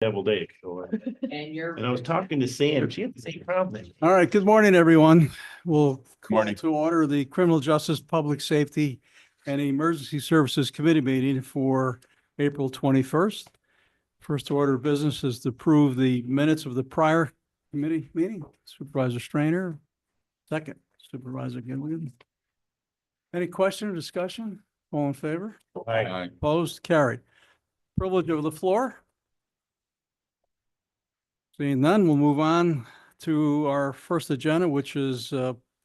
Double day. So, and I was talking to Sam. She had the same problem. All right, good morning, everyone. We'll call Morning. to order the Criminal Justice, Public Safety and Emergency Services Committee meeting for April 21st. First order of business is to approve the minutes of the prior committee meeting. Supervisor Strainer, second. Supervisor Gilligan. Any question or discussion? All in favor? Aye. Opposed? Carried. Privilege of the floor. Seeing none, we'll move on to our first agenda, which is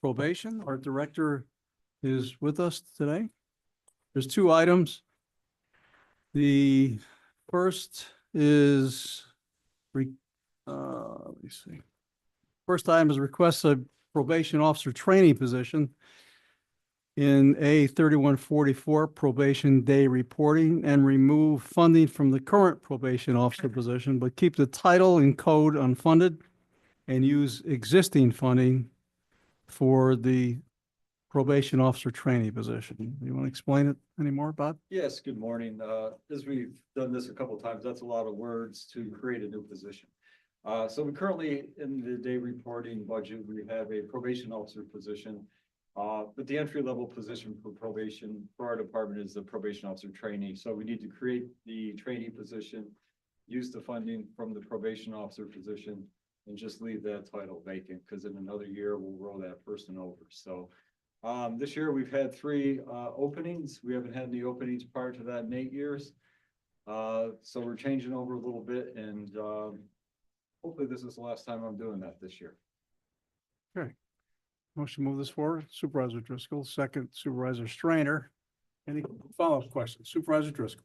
probation. Our director is with us today. There's two items. The first is, let me see. First item is request a probation officer training position in A 3144 probation day reporting and remove funding from the current probation officer position, but keep the title and code unfunded and use existing funding for the probation officer training position. You want to explain it anymore, Bob? Yes, good morning. As we've done this a couple of times, that's a lot of words to create a new position. So we currently, in the day reporting budget, we have a probation officer position. But the entry level position for probation for our department is the probation officer trainee. So we need to create the trainee position, use the funding from the probation officer position, and just leave that title vacant, because in another year we'll roll that person over. So this year we've had 3 openings. We haven't had any openings prior to that in 8 years. So we're changing over a little bit, and hopefully this is the last time I'm doing that this year. Okay. Motion to move this forward. Supervisor Driscoll, second. Supervisor Strainer. Any follow-up questions? Supervisor Driscoll.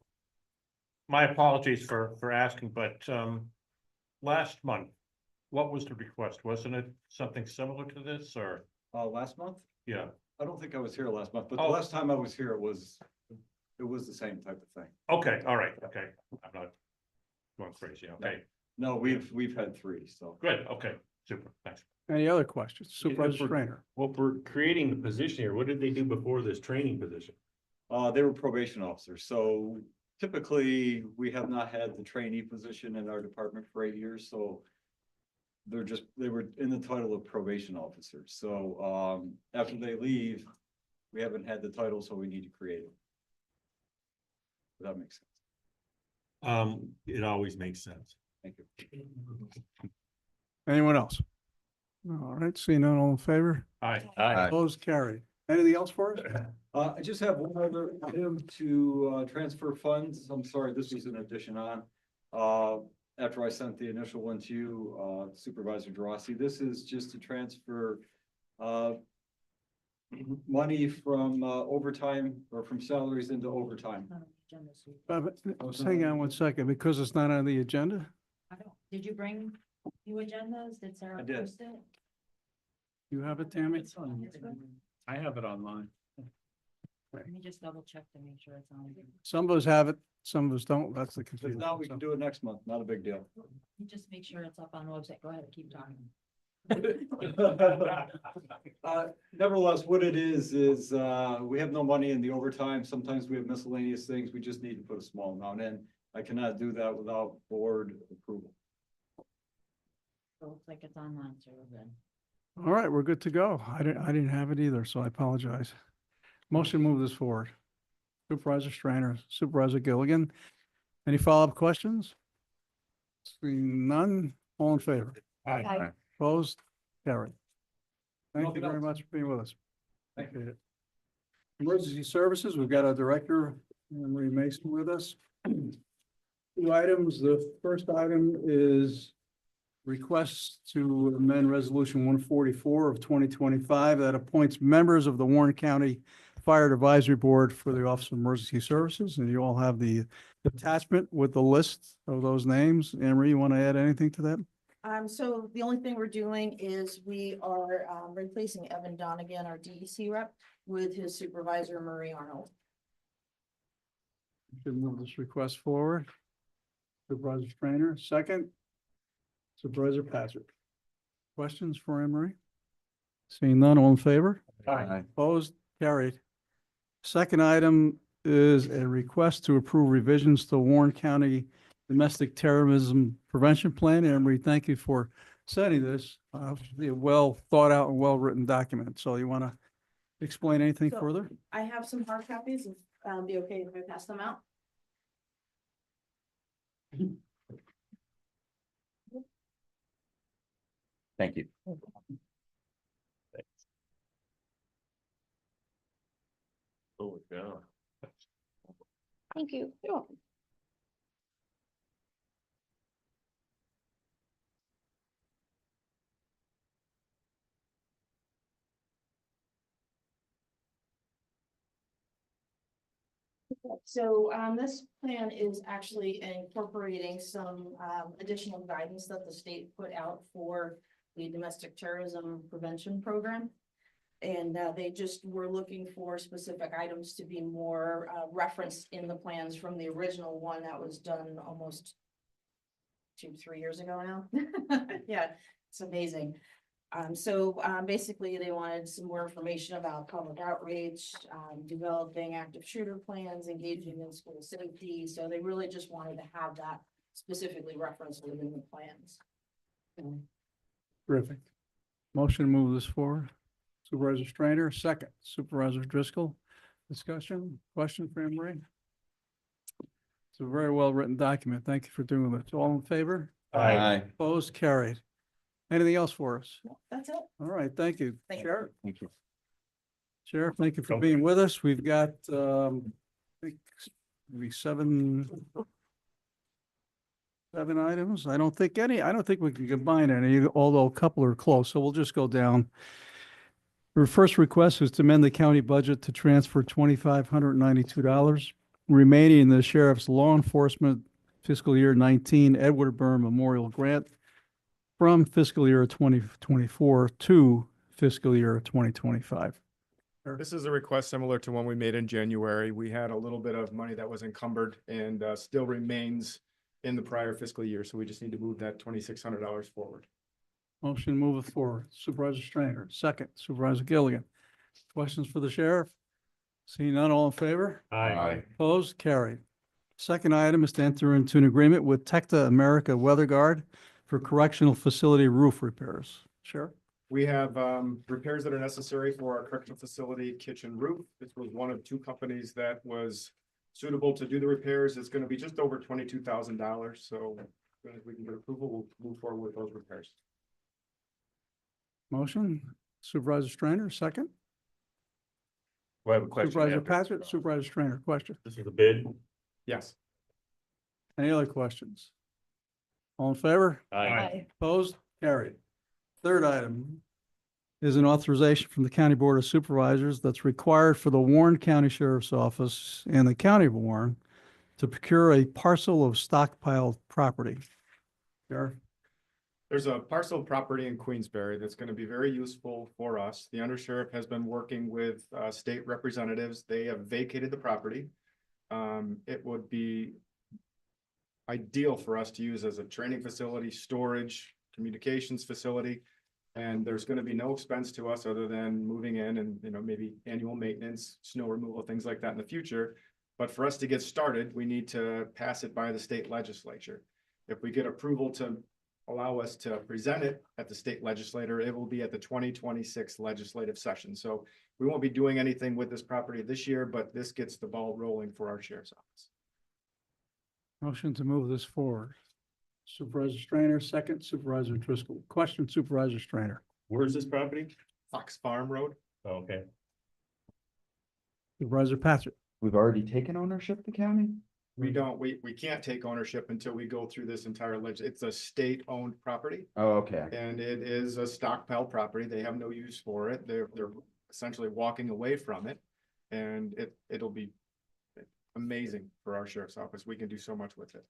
My apologies for asking, but last month, what was the request? Wasn't it something similar to this, or? Last month? Yeah. I don't think I was here last month, but the Oh. last time I was here, it was the same type of thing. Okay, all right, okay. I'm not going crazy, okay. No, we've had 3, so. Good, okay, super, thanks. Any other questions? Supervisor for- Strainer. Well, we're creating the position here. What did they do before this training position? They were probation officers, so typically, we have not had the trainee position in our department for 8 years, so. They were in the title of probation officers, so after they leave, we haven't had the title, so we need to create it. Does that make sense? It always makes sense. Thank you. Anyone else? All right, seeing none, all in favor? Aye. Opposed? Carried. Anything else for us? I just have one other item to transfer funds. I'm sorry, this was an addition on. After I sent the initial one to you, Supervisor Drossy, this is just to transfer money from overtime or from salaries into overtime. Hang on one second, because it's not on the agenda. Did you bring new agendas? Did Sarah I did. post it? You have it, Tammy? It's good. I have it online. Let me just double check to make sure it's on. Some of us have it, some of us don't. That's the If confusion. not, we can do it next month. Not a big deal. Let me just make sure it's up on the website. Go ahead, keep talking. Nevertheless, what it is we have no money in the overtime. Sometimes we have miscellaneous things. We just need to put a small amount in. I cannot do that without board approval. It looks like it's online, so we're good. All right, we're good to go. I didn't have it either, so I apologize. Motion to move this forward. Supervisor Strainer, Supervisor Gilligan. Any follow-up questions? Seeing none, all in favor? Aye. Opposed? Carried. Thank you very much for being with us. Thank you. Appreciate it. Emergency Services, we've got our Director, Marie Mason, with us. 2 items. The first item is requests to amend Resolution 144 of 2025 that appoints members of the Warren County Fire Advisory Board for the Office of Emergency Services. And you all have the attachment with the list of those names. Anne-Marie, you want to add anything to that? So the only thing we're doing is we are replacing Evan Donegan, our DEC rep, with his supervisor, Marie Arnold. Should move this request forward. Supervisor Strainer, second. Supervisor Patrick. Questions for Anne-Marie? Seeing none, all in favor? Aye. Opposed? Carried. Second item is a request to approve revisions to Warren County Domestic Terrorism Prevention Plan. Anne Marie, thank you for setting this. Be a well thought out and well-written document. So you want to explain anything So- further? I have some hard copies, if, be okay if I pass them out? Thank you. Oh, God. Thank you. You're welcome. So, this plan is actually incorporating some, additional guidance that the state put out for the domestic terrorism prevention program. And, they just were looking for specific items to be more, referenced in the plans from the original one that was done almost 2-3 years ago now. Yeah, it's amazing. Basically, they wanted some more information about public outreach, developing active shooter plans, engaging in school safety. So they really just wanted to have that specifically referenced within the plans. Terrific. Motion to move this forward. Supervisor Strainer, second. Supervisor Driscoll. Discussion, question for Anne Marie? It's a very well-written document. Thank you for doing this. All in favor? Aye. Opposed? Carried. Anything else for us? That's it. All right, thank you. Thank you. Sheriff, Thank you. Sheriff, thank you for Okay. being with us. We've got, I think maybe seven items. I don't think we can combine any, although a couple are close, so we'll just go down. Our first request is to amend the county budget to transfer $2,592 remaining in the sheriff's law enforcement fiscal year 19 Edward Byrne Memorial Grant from fiscal year 2024 to fiscal year 2025. This is a request similar to one we made in January. We had a little bit of money that was encumbered and still remains in the prior fiscal year. So we just need to move that $2,600 forward. Motion to move it forward. Supervisor Strainer, second. Supervisor Gilligan. Questions for the sheriff? Seeing none, all in favor? Aye. Opposed? Carried. Second item is to enter into an agreement with Tecta America Weather Guard for correctional facility roof repairs. Sheriff? We have repairs that are necessary for our correctional facility kitchen roof. This was one of 2 companies that was suitable to do the repairs. It's going to be just over $22,000. So as soon as we can get approval, we'll move forward with those repairs. Motion. Supervisor Strainer, second. Well, I have a question. Supervisor after. Patrick, Supervisor Strainer, question. This is a bid. Yes. Any other questions? All in favor? Aye. Opposed? Carried. Third item is an authorization from the County Board of Supervisors that's required for the Warren County Sheriff's Office and the County of Warren to procure a parcel of stockpiled property. Sheriff? There's a parcel of property in Queensbury that's going to be very useful for us. The undersheriff has been working with state representatives. They have vacated the property. It would be ideal for us to use as a training facility, storage, communications facility. And there's going to be no expense to us other than moving in and, maybe annual maintenance, snow removal, things like that in the future. But for us to get started, we need to pass it by the state legislature. If we get approval to allow us to present it at the state legislature, it will be at the 2026 legislative session. So we won't be doing anything with this property this year, but this gets the ball rolling for our sheriff's office. Motion to move this forward. Supervisor Strainer, second. Supervisor Driscoll. Question, Supervisor Strainer. Where's this property? Fox Farm Road. Oh, okay. Supervisor Patrick. We've already taken ownership, the county? We can't take ownership until we go through this entire it's a state-owned property. Oh, okay. And it is a stockpile property. They have no use for it. They're essentially walking away from it. And it'll be amazing for our sheriff's office. We can do so much with it.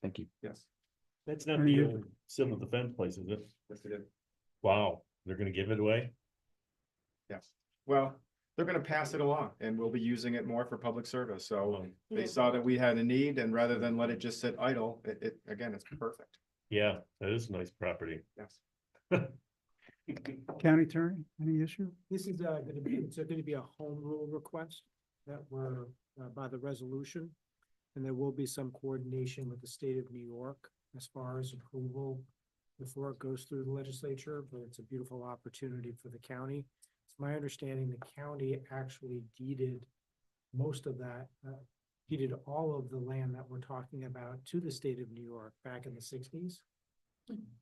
Thank you. Yes. That's not Are the you- old civil defense place, is it? Yes, it is. Wow, they're gonna give it away? Yes. Well, they're gonna pass it along and we'll be using it more for public service. So they saw that we had a need and rather than let it just sit idle, again, it's perfect. Yeah, that is a nice property. Yes. County Attorney, any issue? This is it's gonna be a home rule request that were by the resolution. And there will be some coordination with the state of New York as far as approval before it goes through the legislature, but it's a beautiful opportunity for the county. It's my understanding the county actually deeded most of that, deeded all of the land that we're talking about to the state of New York back in the sixties.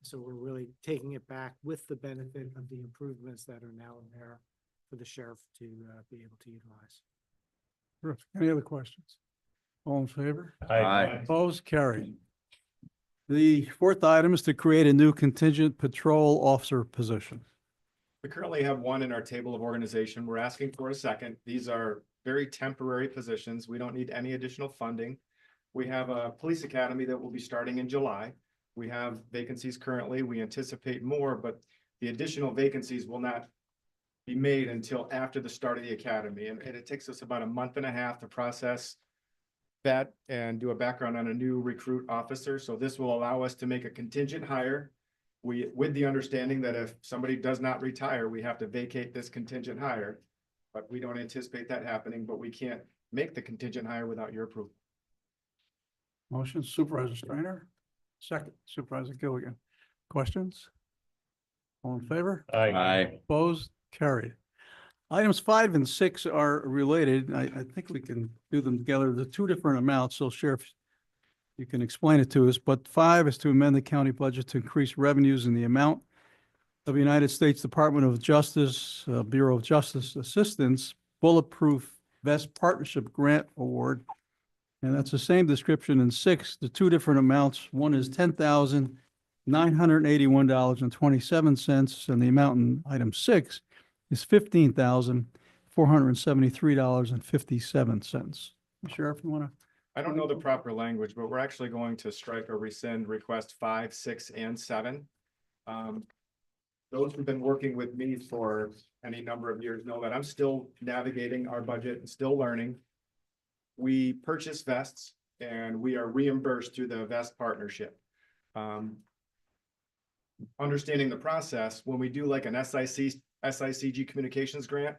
So we're really taking it back with the benefit of the improvements that are now in there for the sheriff to be able to utilize. Terrific. Any other questions? All in favor? Aye. Opposed? Carried. The fourth item is to create a new contingent patrol officer position. We currently have one in our table of organization. We're asking for a second. These are very temporary positions. We don't need any additional funding. We have a police academy that will be starting in July. We have vacancies currently. We anticipate more, but the additional vacancies will not be made until after the start of the academy. And it takes us about a month and a half to process that and do a background on a new recruit officer. So this will allow us to make a contingent hire. With the understanding that if somebody does not retire, we have to vacate this contingent hire. But we don't anticipate that happening, but we can't make the contingent hire without your approval. Motion Supervisor Strainer, second Supervisor Gilligan. Questions? All in favor? Aye. Opposed? Carried. Items 5 and 6 are related. I think we can do them together. The two different amounts, so Sheriff, you can explain it to us, but 5 is to amend the county budget to increase revenues in the amount of United States Department of Justice, Bureau of Justice Assistance Bulletproof Vest Partnership Grant Award. And that's the same description in 6, the two different amounts. One is $10,981.27, and the amount in item 6 is $15,473.57. Sheriff, you want to? I don't know the proper language, but we're actually going to strike or rescind request 5, 6, and 7. Those who've been working with me for any number of years know that I'm still navigating our budget and still learning. We purchase vests and we are reimbursed through the vest partnership. Understanding the process, when we do like an SICG communications grant,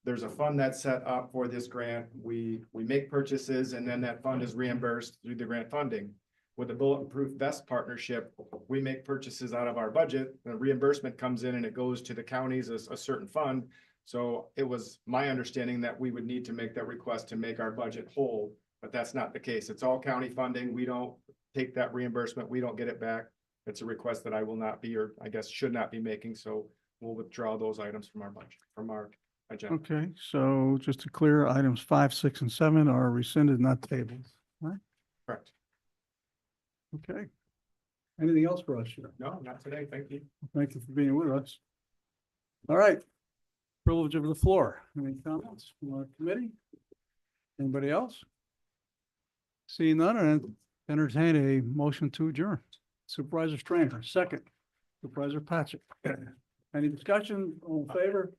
there's a fund that's set up for this grant. We make purchases and then that fund is reimbursed through the grant funding. With the Bulletproof Vest Partnership, we make purchases out of our budget. The reimbursement comes in and it goes to the counties as a certain fund. So it was my understanding that we would need to make that request to make our budget whole, but that's not the case. It's all county funding. We don't take that reimbursement. We don't get it back. It's a request that I will not be, or I guess should not be making. So we'll withdraw those items from our budget, from our agenda. Okay, so just to clear, items 5, 6, and 7 are rescinded, not tabled. Correct. Okay. Anything else for us, Sheriff? No, not today. Thank you. Thank you for being with us. All right. Privilege of the floor. Any comments from our committee? Anybody else? Seeing none, and entertain a motion to adjourn. Supervisor Strainer, second. Supervisor Patrick. Any discussion? All in favor?